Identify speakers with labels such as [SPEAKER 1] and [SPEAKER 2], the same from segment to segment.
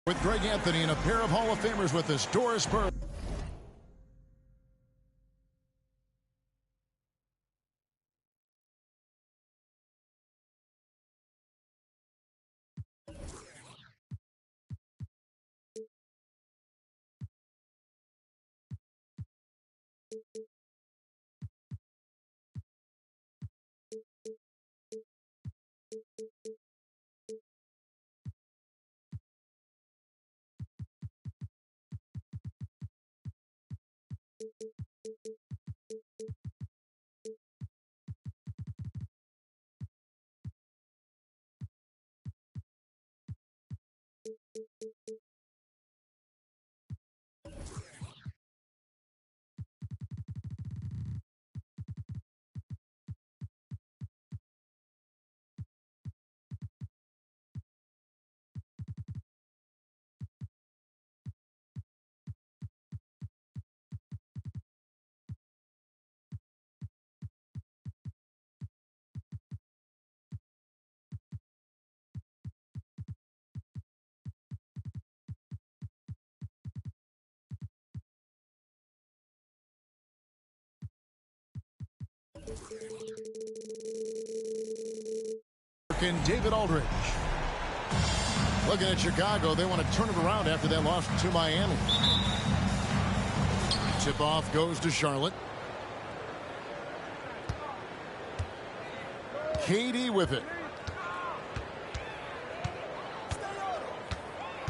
[SPEAKER 1] With Greg Anthony and a pair of Hall of Famers with us, Doris Burke. And David Aldridge. Looking at Chicago, they want to turn it around after that loss to Miami. Tip-off goes to Charlotte. KD with it.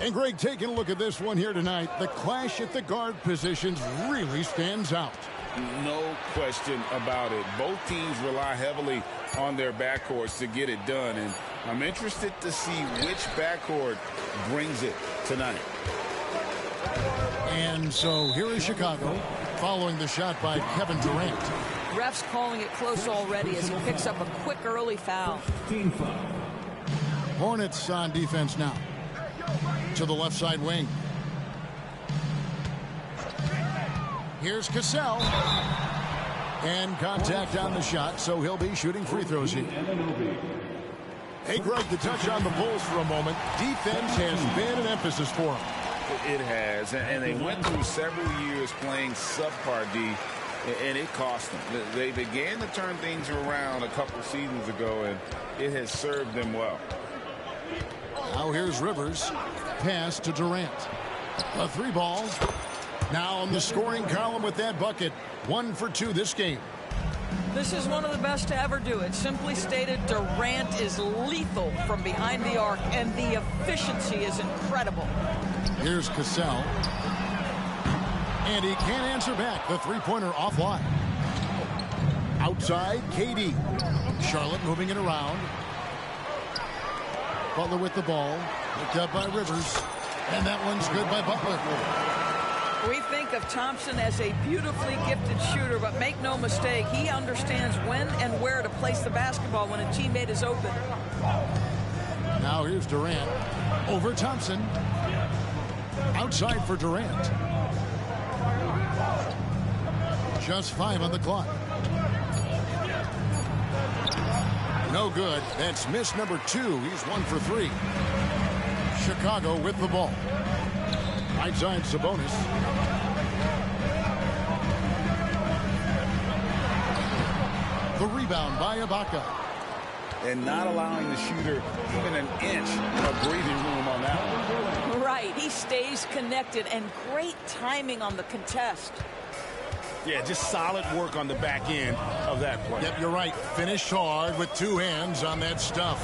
[SPEAKER 1] And Greg, taking a look at this one here tonight, the clash at the guard positions really stands out.
[SPEAKER 2] No question about it. Both teams rely heavily on their backcourts to get it done, and I'm interested to see which backcourt brings it tonight.
[SPEAKER 1] And so here is Chicago following the shot by Kevin Durant.
[SPEAKER 3] Refs calling it close already as he picks up a quick early foul.
[SPEAKER 1] Hornets on defense now. To the left side wing. Here's Cassell. And contact on the shot, so he'll be shooting free throws here. Hey, Greg, to touch on the Bulls for a moment, defense has been an emphasis for them.
[SPEAKER 2] It has, and they went through several years playing subpar D, and it cost them. They began to turn things around a couple seasons ago, and it has served them well.
[SPEAKER 1] Now here's Rivers. Pass to Durant. A three ball. Now on the scoring column with that bucket. 1 for 2 this game.
[SPEAKER 3] This is one of the best to ever do it. Simply stated, Durant is lethal from behind the arc, and the efficiency is incredible.
[SPEAKER 1] Here's Cassell. And he can't answer back. The three-pointer offline. Outside, KD. Charlotte moving it around. Butler with the ball. Picked up by Rivers. And that one's good by Butler.
[SPEAKER 3] We think of Thompson as a beautifully gifted shooter, but make no mistake, he understands when and where to place the basketball when a teammate is open.
[SPEAKER 1] Now here's Durant. Over Thompson. Outside for Durant. Just 5 on the clock. No good. That's miss number 2. He's 1 for 3. Chicago with the ball. Right side Sabonis. The rebound by Ibaka.
[SPEAKER 2] And not allowing the shooter even an inch of breathing room on that one.
[SPEAKER 3] Right. He stays connected, and great timing on the contest.
[SPEAKER 2] Yeah, just solid work on the back end of that play.
[SPEAKER 1] Yep, you're right. Finished hard with 2 hands on that stuff.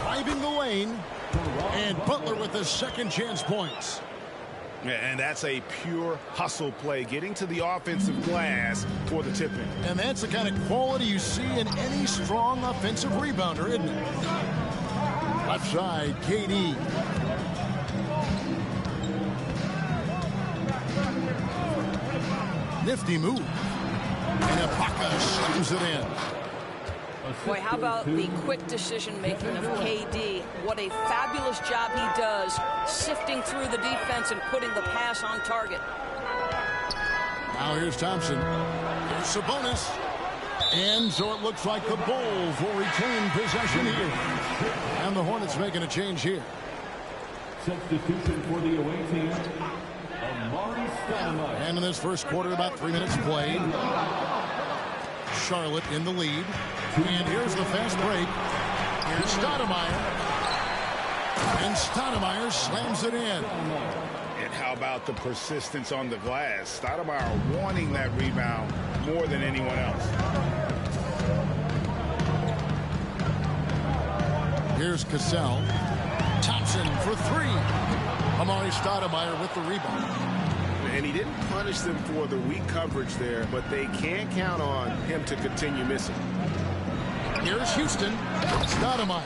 [SPEAKER 1] Driving the lane. And Butler with the second chance points.
[SPEAKER 2] Yeah, and that's a pure hustle play, getting to the offensive glass for the tip-in.
[SPEAKER 1] And that's the kind of quality you see in any strong offensive rebounder, isn't it? Left side, KD. Nifty move. And Ibaka slams it in.
[SPEAKER 3] Boy, how about the quick decision-making of KD? What a fabulous job he does sifting through the defense and putting the pass on target.
[SPEAKER 1] Now here's Thompson. Here's Sabonis. And so it looks like the Bulls will retain possession here. And the Hornets making a change here.
[SPEAKER 4] Substitution for the away team, Amari Stoudemire.
[SPEAKER 1] And in this first quarter, about 3 minutes played. Charlotte in the lead. And here's the fast break. Here's Stoudemire. And Stoudemire slams it in.
[SPEAKER 2] And how about the persistence on the glass? Stoudemire wanting that rebound more than anyone else.
[SPEAKER 1] Here's Cassell. Thompson for three. Amari Stoudemire with the rebound.
[SPEAKER 5] And he didn't punish them for the weak coverage there, but they can't count on him to continue missing.
[SPEAKER 1] Here's Houston. Stoudemire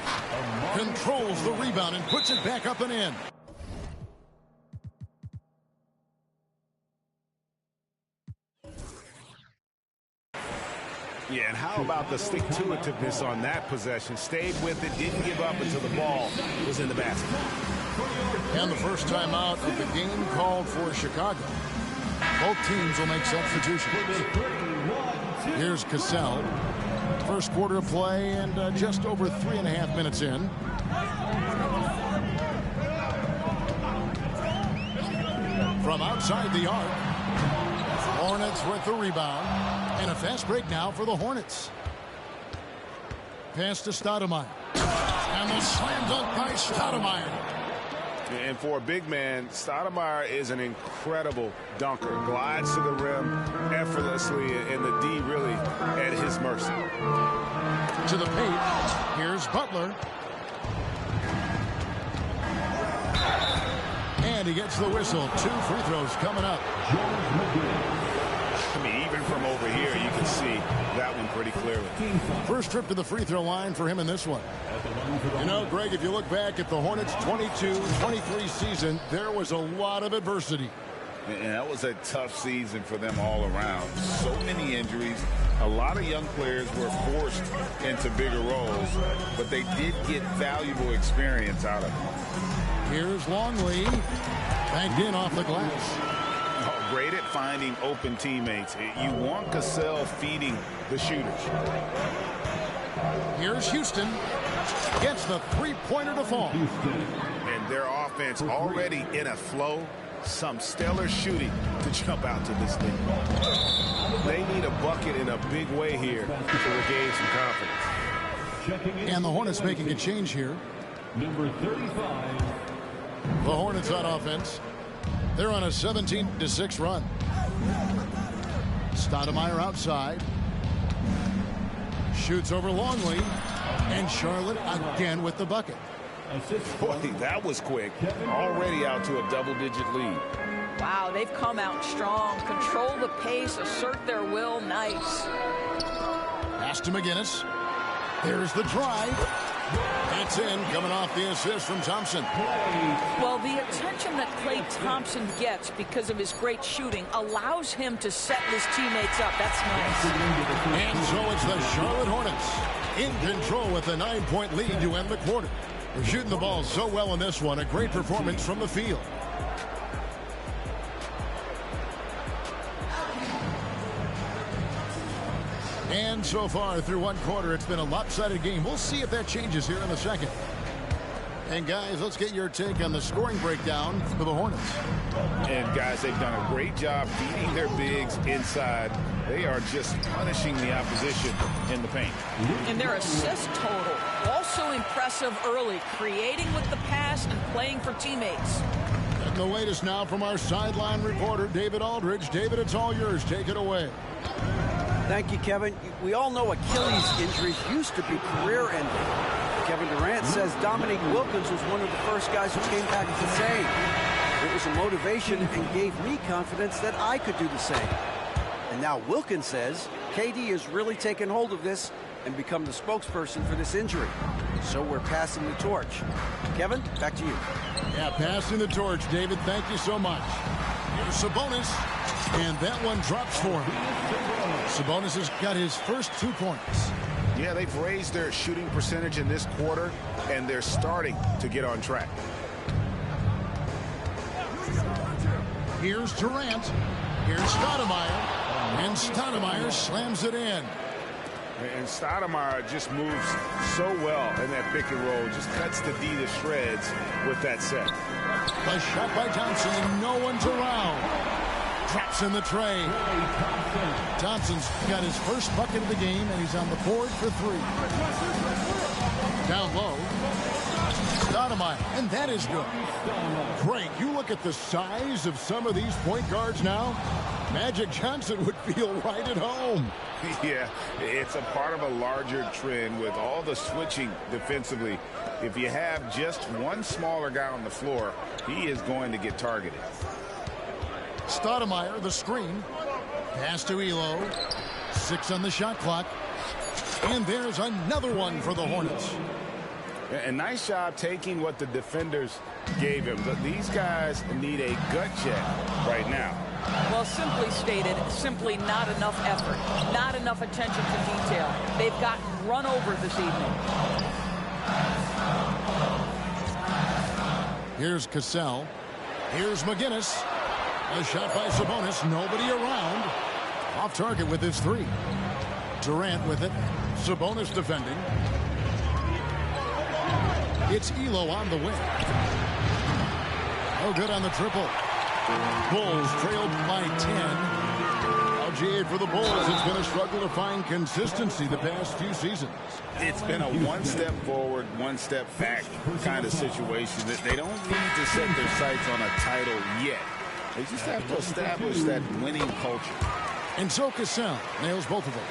[SPEAKER 1] controls the rebound and puts it back up and in.
[SPEAKER 5] Yeah, and how about the stick-to-itiveness on that possession? Stayed with it, didn't give up until the ball was in the basket.
[SPEAKER 1] And the first time out of the game called for Chicago. Both teams will make substitutions. Here's Cassell. First quarter of play and just over 3.5 minutes in. From outside the arc. Hornets with the rebound. And a fast break now for the Hornets. Pass to Stoudemire. And the slam dunk by Stoudemire.
[SPEAKER 5] And for a big man, Stoudemire is an incredible dunker. Glides to the rim effortlessly, and the D really at his mercy.
[SPEAKER 1] To the paint. Here's Butler. And he gets the whistle. 2 free throws coming up.
[SPEAKER 5] I mean, even from over here, you can see that one pretty clearly.
[SPEAKER 1] First trip to the free throw line for him in this one. You know, Greg, if you look back at the Hornets' 22-23 season, there was a lot of adversity.
[SPEAKER 2] And that was a tough season for them all around. So many injuries. A lot of young players were forced into bigger roles, but they did get valuable experience out of it.
[SPEAKER 1] Here's Longley. Banked in off the glass.
[SPEAKER 2] Great at finding open teammates. You want Cassell feeding the shooters.
[SPEAKER 1] Here's Houston. Gets the three-pointer to fall.
[SPEAKER 5] And their offense already in a flow. Some stellar shooting to jump out to this lead. They need a bucket in a big way here to regain some confidence.
[SPEAKER 1] And the Hornets making a change here.
[SPEAKER 4] Number 35.
[SPEAKER 1] The Hornets on offense. They're on a 17-6 run. Stoudemire outside. Shoots over Longley. And Charlotte again with the bucket.
[SPEAKER 2] Boy, that was quick. Already out to a double-digit lead.
[SPEAKER 3] Wow, they've come out strong. Control the pace, assert their will. Nice.
[SPEAKER 1] Pass to McGinnis. There's the drive. It's in, coming off the assist from Thompson.
[SPEAKER 3] Well, the attention that Klay Thompson gets because of his great shooting allows him to set his teammates up. That's nice.
[SPEAKER 1] And so it's the Charlotte Hornets in control with a 9-point lead to end the quarter. They're shooting the ball so well in this one. A great performance from the field. And so far through one quarter, it's been a lopsided game. We'll see if that changes here in the second. And guys, let's get your take on the scoring breakdown for the Hornets.
[SPEAKER 2] And guys, they've done a great job feeding their bigs inside. They are just punishing the opposition in the paint.
[SPEAKER 3] And their assist total, also impressive early, creating with the pass and playing for teammates.
[SPEAKER 1] And the latest now from our sideline reporter, David Aldridge. David, it's all yours. Take it away.
[SPEAKER 6] Thank you, Kevin. We all know Achilles injuries used to be career-ending. Kevin Durant says Dominique Wilkins was one of the first guys who came back the same. It was a motivation and gave me confidence that I could do the same. And now Wilkins says KD has really taken hold of this and become the spokesperson for this injury. So we're passing the torch. Kevin, back to you.
[SPEAKER 1] Yeah, passing the torch, David. Thank you so much. Here's Sabonis, and that one drops for him. Sabonis has got his first 2 points.
[SPEAKER 5] Yeah, they've raised their shooting percentage in this quarter, and they're starting to get on track.
[SPEAKER 1] Here's Durant. Here's Stoudemire. And Stoudemire slams it in.
[SPEAKER 5] And Stoudemire just moves so well in that pick and roll. Just cuts the D to shreds with that set.
[SPEAKER 1] The shot by Thompson, and no one's around. Drops in the tray. Thompson's got his first bucket of the game, and he's on the board for 3. Down low. Stoudemire, and that is good. Greg, you look at the size of some of these point guards now. Magic Johnson would feel right at home.
[SPEAKER 5] Yeah, it's a part of a larger trend with all the switching defensively. If you have just one smaller guy on the floor, he is going to get targeted.
[SPEAKER 1] Stoudemire, the screen. Pass to Elo. 6 on the shot clock. And there's another one for the Hornets.
[SPEAKER 5] A nice job taking what the defenders gave him. But these guys need a gut check right now.
[SPEAKER 3] Well, simply stated, simply not enough effort, not enough attention to detail. They've gotten run over this evening.
[SPEAKER 1] Here's Cassell. Here's McGinnis. A shot by Sabonis. Nobody around. Off target with his 3. Durant with it. Sabonis defending. It's Elo on the wing. Oh, good on the triple. Bulls trailed by 10. Now GA for the Bulls. It's been a struggle to find consistency the past few seasons.
[SPEAKER 5] It's been a one step forward, one step back kind of situation. That they don't need to set their sights on a title yet. They just have to establish that winning culture.
[SPEAKER 1] And so Cassell nails both of them.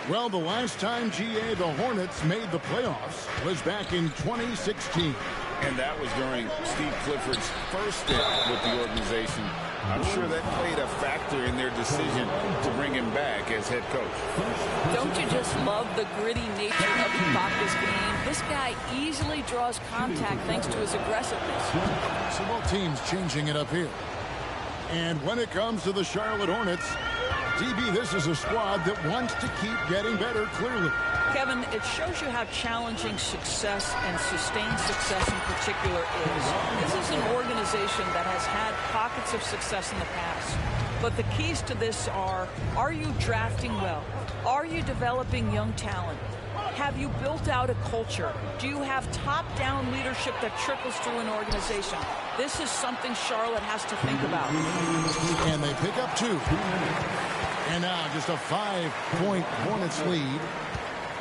[SPEAKER 1] Well, the last time GA the Hornets made the playoffs was back in 2016.
[SPEAKER 5] And that was during Steve Clifford's first stint with the organization. I'm sure that played a factor in their decision to bring him back as head coach.
[SPEAKER 3] Don't you just love the gritty nature of Ibaka's game? This guy easily draws contact thanks to his aggressiveness.
[SPEAKER 1] So both teams changing it up here. And when it comes to the Charlotte Hornets, DB, this is a squad that wants to keep getting better, clearly.
[SPEAKER 3] Kevin, it shows you how challenging success and sustained success in particular is. This is an organization that has had pockets of success in the past. But the keys to this are you drafting well? Are you developing young talent? Have you built out a culture? Do you have top-down leadership that trickles through an organization? This is something Charlotte has to think about.
[SPEAKER 1] And they pick up 2. And now just a 5-point Hornets lead.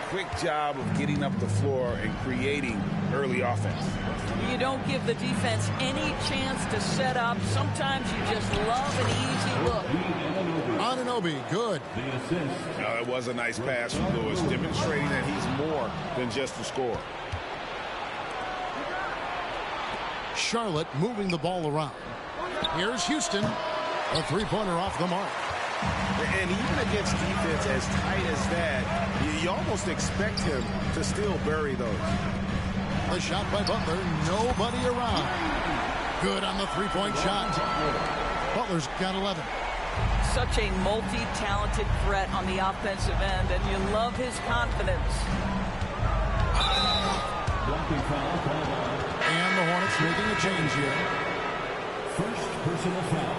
[SPEAKER 5] Quick job of getting up the floor and creating early offense.
[SPEAKER 3] You don't give the defense any chance to set up. Sometimes you just love an easy look.
[SPEAKER 1] Anunoby, good.
[SPEAKER 5] It was a nice pass from Lewis, demonstrating that he's more than just a scorer.
[SPEAKER 1] Charlotte moving the ball around. Here's Houston. A 3-pointer off the mark.
[SPEAKER 5] And even against defense as tight as that, you almost expect him to still bury those.
[SPEAKER 1] The shot by Butler, nobody around. Good on the 3-point shot. Butler's got 11.
[SPEAKER 3] Such a multi-talented threat on the offensive end, and you love his confidence.
[SPEAKER 1] And the Hornets making a change here.
[SPEAKER 4] First personal foul.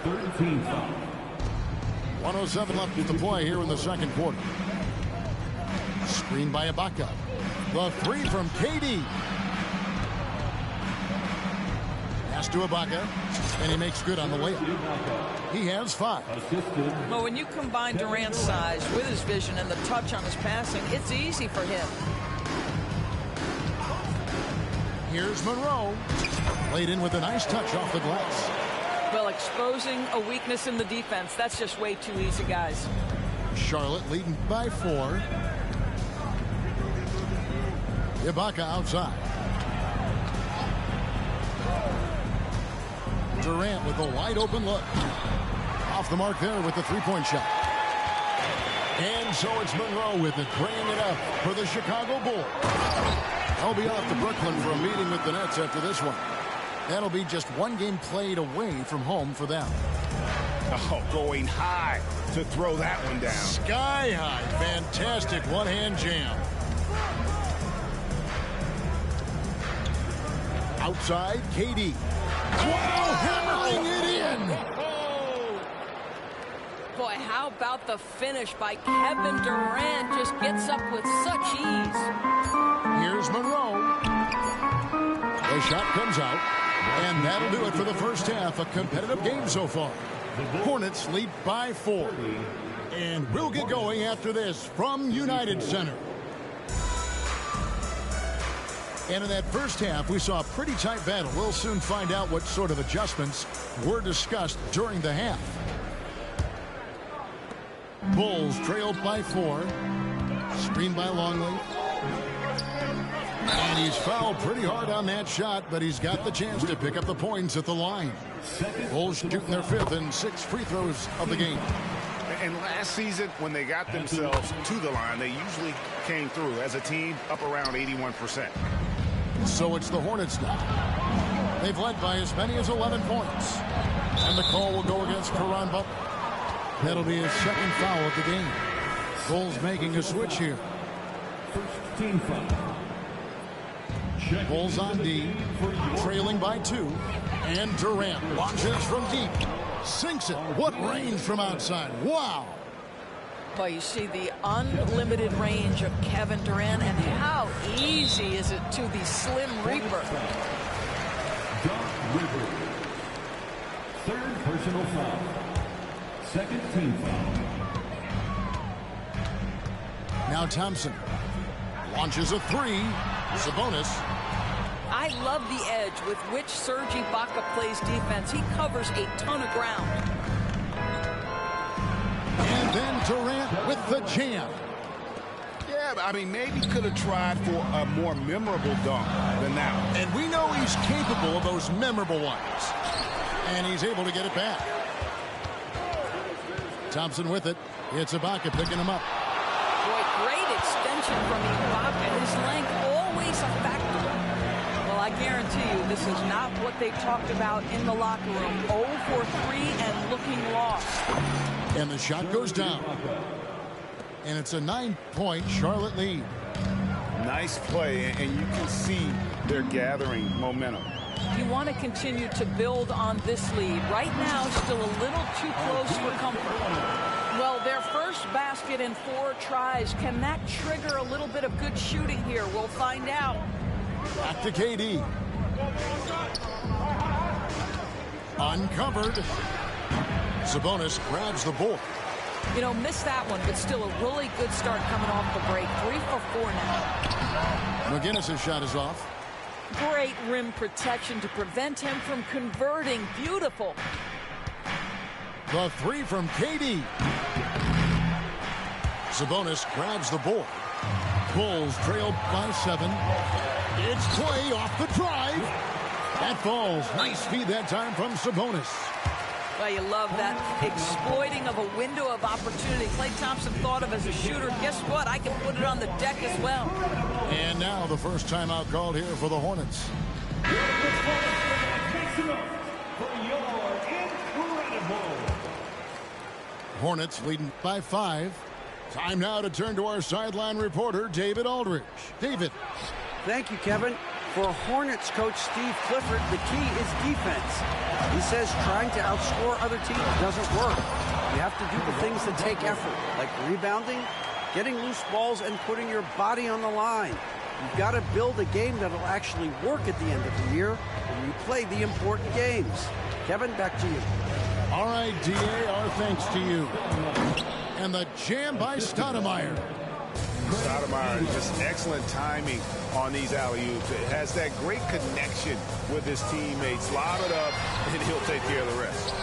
[SPEAKER 4] 13 foul.
[SPEAKER 1] 1:07 left to play here in the second quarter. Screen by Ibaka. The 3 from KD. Pass to Ibaka, and he makes good on the layup. He has 5.
[SPEAKER 3] Well, when you combine Durant's size with his vision and the touch on his passing, it's easy for him.
[SPEAKER 1] Here's Monroe. Laid in with a nice touch off the glass.
[SPEAKER 3] Well, exposing a weakness in the defense, that's just way too easy, guys.
[SPEAKER 1] Charlotte leading by 4. Ibaka outside. Durant with a wide open look. Off the mark there with the 3-point shot. And so it's Monroe with it, bringing it up for the Chicago Bulls. They'll be off to Brooklyn for a meeting with the Nets after this one. That'll be just one game played away from home for them.
[SPEAKER 5] Oh, going high to throw that one down.
[SPEAKER 1] Sky high. Fantastic one-hand jam. Outside, KD. Wow, hammering it in.
[SPEAKER 3] Boy, how about the finish by Kevin Durant? Just gets up with such ease.
[SPEAKER 1] Here's Monroe. The shot comes out, and that'll do it for the first half. A competitive game so far. Hornets lead by 4. And we'll get going after this from United Center. And in that first half, we saw a pretty tight battle. We'll soon find out what sort of adjustments were discussed during the half. Bulls trailed by 4. Screened by Longley. And he's fouled pretty hard on that shot, but he's got the chance to pick up the points at the line. Bulls shooting their 5th and 6th free throws of the game.
[SPEAKER 5] And last season, when they got themselves to the line, they usually came through as a team up around 81%.
[SPEAKER 1] So it's the Hornets now. They've led by as many as 11 points. And the call will go against Caron Butler. That'll be his 2nd foul of the game. Bulls making a switch here.
[SPEAKER 4] First team foul.
[SPEAKER 1] Bulls on D, trailing by 2. And Durant launches from deep. Sinks it. What range from outside. Wow.
[SPEAKER 3] Well, you see the unlimited range of Kevin Durant, and how easy is it to the Slim Reaper.
[SPEAKER 4] Doc Rivers. 3rd personal foul. 2nd team foul.
[SPEAKER 1] Now Thompson launches a 3. Sabonis.
[SPEAKER 3] I love the edge with which Serge Ibaka plays defense. He covers a ton of ground.
[SPEAKER 1] And then Durant with the jam.
[SPEAKER 5] Yeah, I mean, maybe could have tried for a more memorable dunk than that one.
[SPEAKER 1] And we know he's capable of those memorable ones. And he's able to get it back. Thompson with it. It's Ibaka picking him up.
[SPEAKER 3] Boy, great extension from Ibaka. His length always a factor. Well, I guarantee you this is not what they talked about in the locker room. 0 for 3 and looking lost.
[SPEAKER 1] And the shot goes down. And it's a 9-point Charlotte lead.
[SPEAKER 5] Nice play, and you can see they're gathering momentum.
[SPEAKER 3] You want to continue to build on this lead. Right now, still a little too close for comfort. Well, their first basket in 4 tries. Can that trigger a little bit of good shooting here? We'll find out.
[SPEAKER 1] Back to KD. Uncovered. Sabonis grabs the board.
[SPEAKER 3] You know, missed that one, but still a really good start coming off the break. 3 for 4 now.
[SPEAKER 1] McGinnis' shot is off.
[SPEAKER 3] Great rim protection to prevent him from converting. Beautiful.
[SPEAKER 1] The 3 from KD. Sabonis grabs the board. Bulls trailed by 7. It's Clay off the drive. That falls. Nice feed that time from Sabonis.
[SPEAKER 3] Well, you love that exploiting of a window of opportunity. Klay Thompson thought of as a shooter. Guess what? I can put it on the deck as well.
[SPEAKER 1] And now the first timeout called here for the Hornets. Hornets leading by 5. Time now to turn to our sideline reporter, David Aldridge. David.
[SPEAKER 6] Thank you, Kevin. For Hornets coach Steve Clifford, the key is defense. He says trying to outscore other teams doesn't work. You have to do the things that take effort, like rebounding, getting loose balls, and putting your body on the line. You've got to build a game that'll actually work at the end of the year when you play the important games. Kevin, back to you.
[SPEAKER 1] All right, DA, our thanks to you. And the jam by Stoudemire.
[SPEAKER 5] Stoudemire, just excellent timing on these alley-oops. It has that great connection with his teammates. Lob it up, and he'll take care of the rest.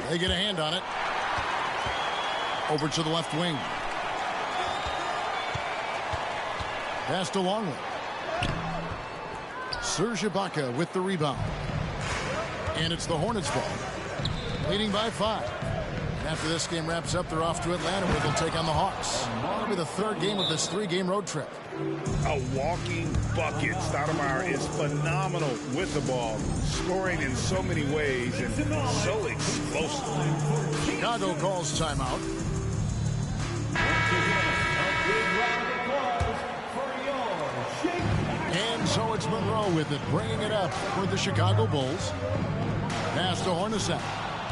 [SPEAKER 1] They get a hand on it. Over to the left wing. Pass to Longley. Serge Ibaka with the rebound. And it's the Hornets ball. Leading by 5. After this game wraps up, they're off to Atlanta where they'll take on the Hawks. It'll be the 3rd game of this 3-game road trip.
[SPEAKER 5] A walking bucket. Stoudemire is phenomenal with the ball, scoring in so many ways and so explosive.
[SPEAKER 1] Chicago calls timeout. And so it's Monroe with it, bringing it up for the Chicago Bulls. Pass to Hornacek.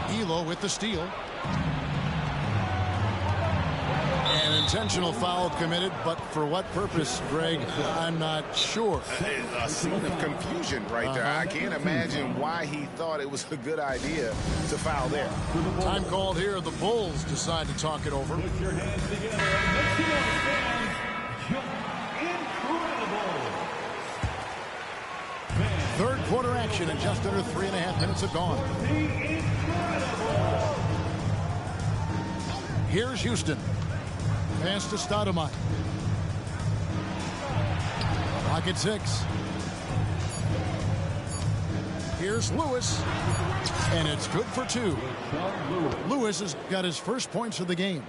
[SPEAKER 1] Elo with the steal. An intentional foul committed, but for what purpose, Greg, I'm not sure.
[SPEAKER 5] A scene of confusion right there. I can't imagine why he thought it was a good idea to foul there.
[SPEAKER 1] Time called here. The Bulls decide to talk it over.
[SPEAKER 4] Put your hands together and make some noise, fans. Incredible.
[SPEAKER 1] Third quarter action, and just under 3.5 minutes have gone. Here's Houston. Pass to Stoudemire. Clock at 6. Here's Lewis. And it's good for 2. Lewis has got his first points of the game.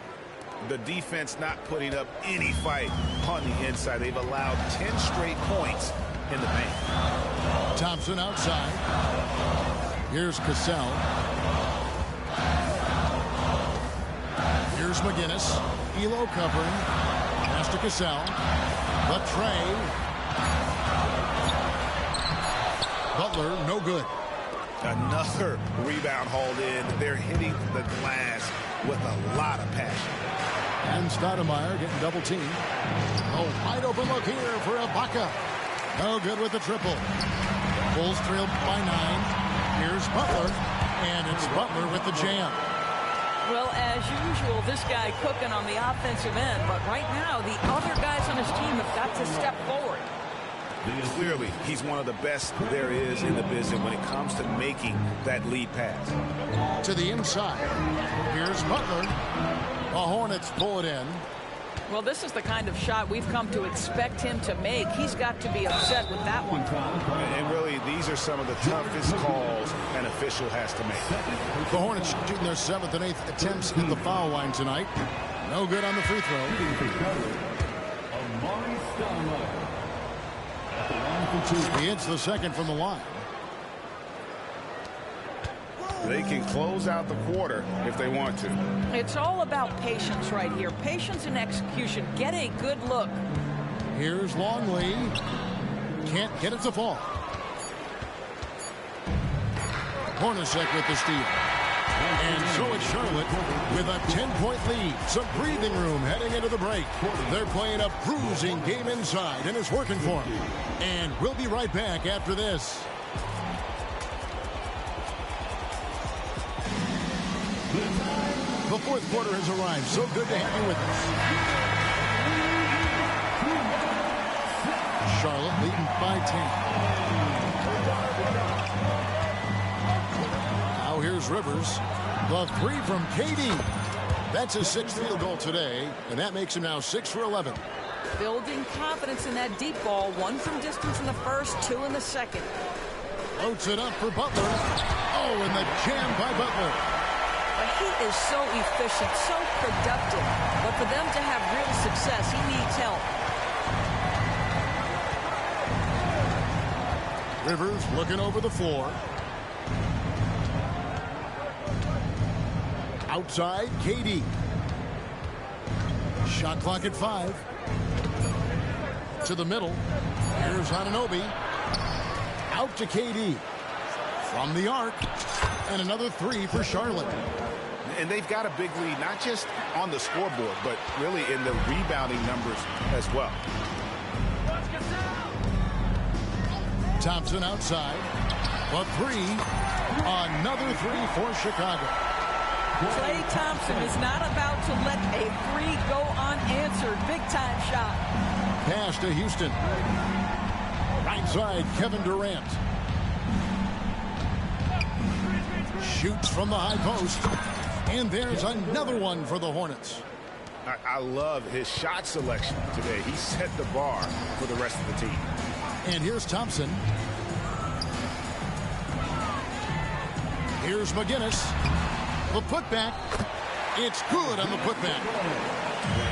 [SPEAKER 5] The defense not putting up any fight on the inside. They've allowed 10 straight points in the paint.
[SPEAKER 1] Thompson outside. Here's Cassell. Here's McGinnis. Elo covering. Pass to Cassell. The tray. Butler, no good.
[SPEAKER 5] Another rebound hauled in. They're hitting the glass with a lot of passion.
[SPEAKER 1] And Stoudemire getting double teamed. Oh, wide open look here for Ibaka. No good with the triple. Bulls trailed by 9. Here's Butler. And it's Butler with the jam.
[SPEAKER 3] Well, as usual, this guy cooking on the offensive end. But right now, the other guys on his team have got to step forward.
[SPEAKER 5] Clearly, he's one of the best there is in the business when it comes to making that lead pass.
[SPEAKER 1] To the inside. Here's Butler. The Hornets pull it in.
[SPEAKER 3] Well, this is the kind of shot we've come to expect him to make. He's got to be upset with that one.
[SPEAKER 5] And really, these are some of the toughest calls an official has to make.
[SPEAKER 1] The Hornets shooting their 7th and 8th attempts at the foul line tonight. No good on the free throw. He hits the second from the line.
[SPEAKER 5] They can close out the quarter if they want to.
[SPEAKER 3] It's all about patience right here. Patience and execution. Get a good look.
[SPEAKER 1] Here's Longley. Can't get it to fall. Hornacek with the steal. And so it's Charlotte with a 10-point lead. Some breathing room heading into the break. They're playing a bruising game inside, and it's working for them. And we'll be right back after this. The fourth quarter has arrived. So good to have you with us. Charlotte leading by 10. Now here's Rivers. The 3 from KD. That's his 6th field goal today, and that makes him now 6 for 11.
[SPEAKER 3] Building confidence in that deep ball. 1 from distance in the first, 2 in the second.
[SPEAKER 1] Loads it up for Butler. Oh, and the jam by Butler.
[SPEAKER 3] He is so efficient, so productive. But for them to have real success, he needs help.
[SPEAKER 1] Rivers looking over the floor. Outside, KD. Shot clock at 5. To the middle. Here's Anunoby. Out to KD. From the arc. And another 3 for Charlotte.
[SPEAKER 5] And they've got a big lead, not just on the scoreboard, but really in the rebounding numbers as well.
[SPEAKER 1] Thompson outside. A 3. Another 3 for Chicago.
[SPEAKER 3] Klay Thompson is not about to let a 3 go unanswered. Big-time shot.
[SPEAKER 1] Pass to Houston. Right side, Kevin Durant. Shoots from the high post. And there's another one for the Hornets.
[SPEAKER 5] I love his shot selection today. He set the bar for the rest of the team.
[SPEAKER 1] And here's Thompson. Here's McGinnis. The putback. It's good on the putback.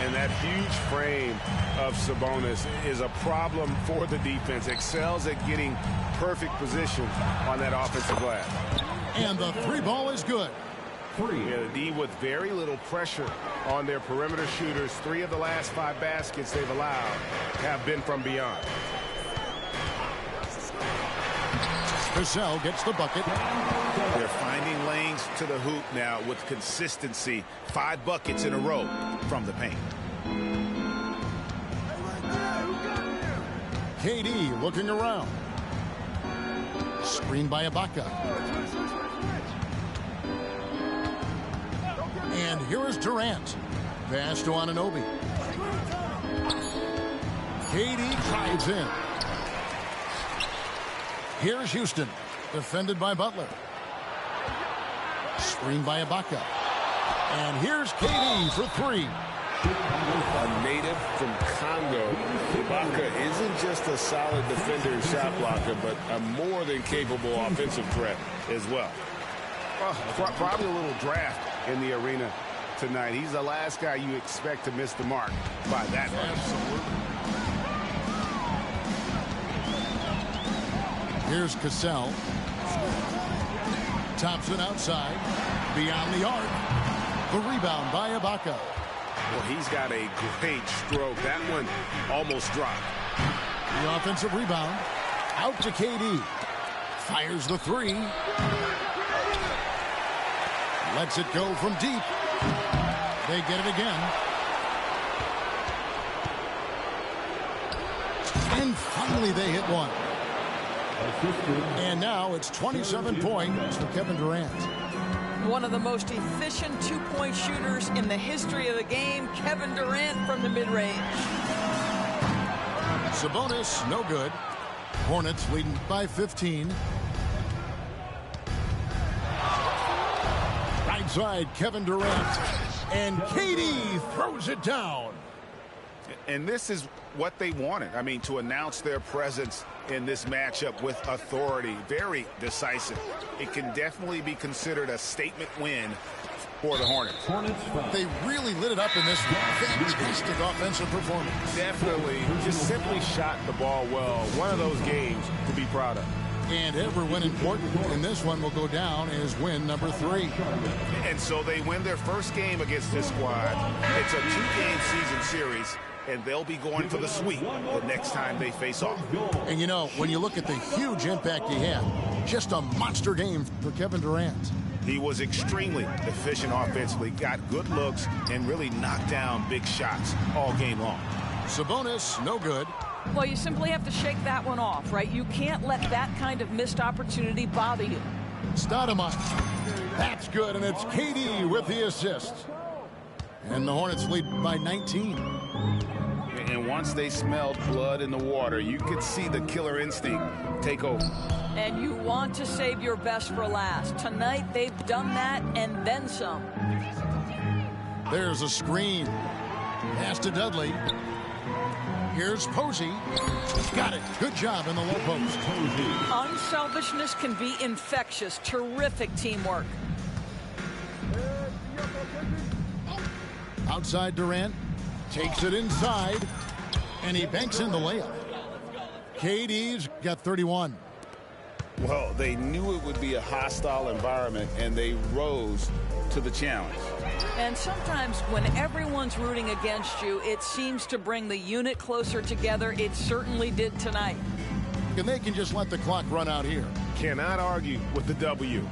[SPEAKER 5] And that huge frame of Sabonis is a problem for the defense. Excels at getting perfect position on that offensive glass.
[SPEAKER 1] And the 3 ball is good.
[SPEAKER 5] Yeah, the D with very little pressure on their perimeter shooters. 3 of the last 5 baskets they've allowed have been from beyond.
[SPEAKER 1] Cassell gets the bucket.
[SPEAKER 5] They're finding lanes to the hoop now with consistency. 5 buckets in a row from the paint.
[SPEAKER 1] KD looking around. Screen by Ibaka. And here is Durant. Pass to Anunoby. KD drives in. Here's Houston. Defended by Butler. Screened by Ibaka. And here's KD for 3.
[SPEAKER 5] A native from Congo, Ibaka isn't just a solid defender and shot blocker, but a more than capable offensive threat as well. Probably a little draft in the arena tonight. He's the last guy you expect to miss the mark by that much.
[SPEAKER 1] Absolutely. Here's Cassell. Thompson outside. Beyond the arc. The rebound by Ibaka.
[SPEAKER 5] Well, he's got a great stroke. That one almost dropped.
[SPEAKER 1] The offensive rebound. Out to KD. Fires the 3. Lets it go from deep. They get it again. And finally they hit one. And now it's 27 points for Kevin Durant.
[SPEAKER 3] One of the most efficient two-point shooters in the history of the game, Kevin Durant from the mid-range.
[SPEAKER 1] Sabonis, no good. Hornets leading by 15. Right side, Kevin Durant. And KD throws it down.
[SPEAKER 5] And this is what they wanted. I mean, to announce their presence in this matchup with authority. Very decisive. It can definitely be considered a statement win for the Hornets.
[SPEAKER 1] They really lit it up in this fantastic offensive performance.
[SPEAKER 5] Definitely. Just simply shot the ball well. One of those games to be proud of.
[SPEAKER 1] And every win important. And this one will go down as win number 3.
[SPEAKER 5] And so they win their first game against this squad. It's a 2-game season series, and they'll be going for the sweep the next time they face off.
[SPEAKER 1] And you know, when you look at the huge impact he had, just a monster game for Kevin Durant.
[SPEAKER 5] He was extremely efficient offensively, got good looks, and really knocked down big shots all game long.
[SPEAKER 1] Sabonis, no good.
[SPEAKER 3] Well, you simply have to shake that one off, right? You can't let that kind of missed opportunity bother you.
[SPEAKER 1] Stoudemire. That's good, and it's KD with the assist. And the Hornets lead by 19.
[SPEAKER 2] And once they smelled blood in the water, you could see the killer instinct take over.
[SPEAKER 3] And you want to save your best for last. Tonight, they've done that and then some.
[SPEAKER 1] There's a screen. Pass to Dudley. Here's Posey. Got it. Good job in the low post.
[SPEAKER 3] Unselfishness can be infectious. Terrific teamwork.
[SPEAKER 1] Outside Durant. Takes it inside. And he banks in the layup. KD's got 31.
[SPEAKER 2] Well, they knew it would be a hostile environment, and they rose to the challenge.
[SPEAKER 3] And sometimes when everyone's rooting against you, it seems to bring the unit closer together. It certainly did tonight.
[SPEAKER 1] And they can just let the clock run out here.
[SPEAKER 5] Cannot argue with the W.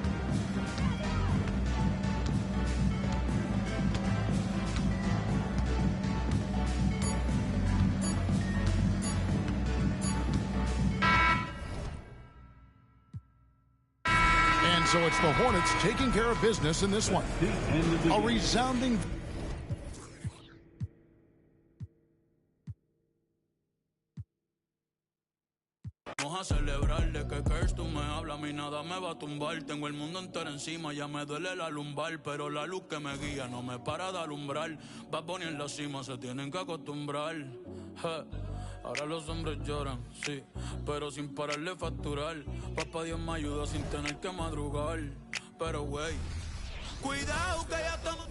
[SPEAKER 1] So it's the Hornets taking care of business in this one. A resounding...
[SPEAKER 7] Vamos a celebrar de que Curse tú me hablas, a mí nada me va a tumbar. Tengo el mundo entero encima, ya me duele la lumbar, pero la luz que me guía no me para de alumbrar. Va a poner en la cima, se tienen que acostumbrar. Ahora los hombres lloran, sí, pero sin pararle facturar. Papá Dios me ayuda sin tener que madrugar. Pero güey, cuidado que ya estamos.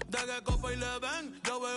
[SPEAKER 7] De que copa y le ven, yo veo.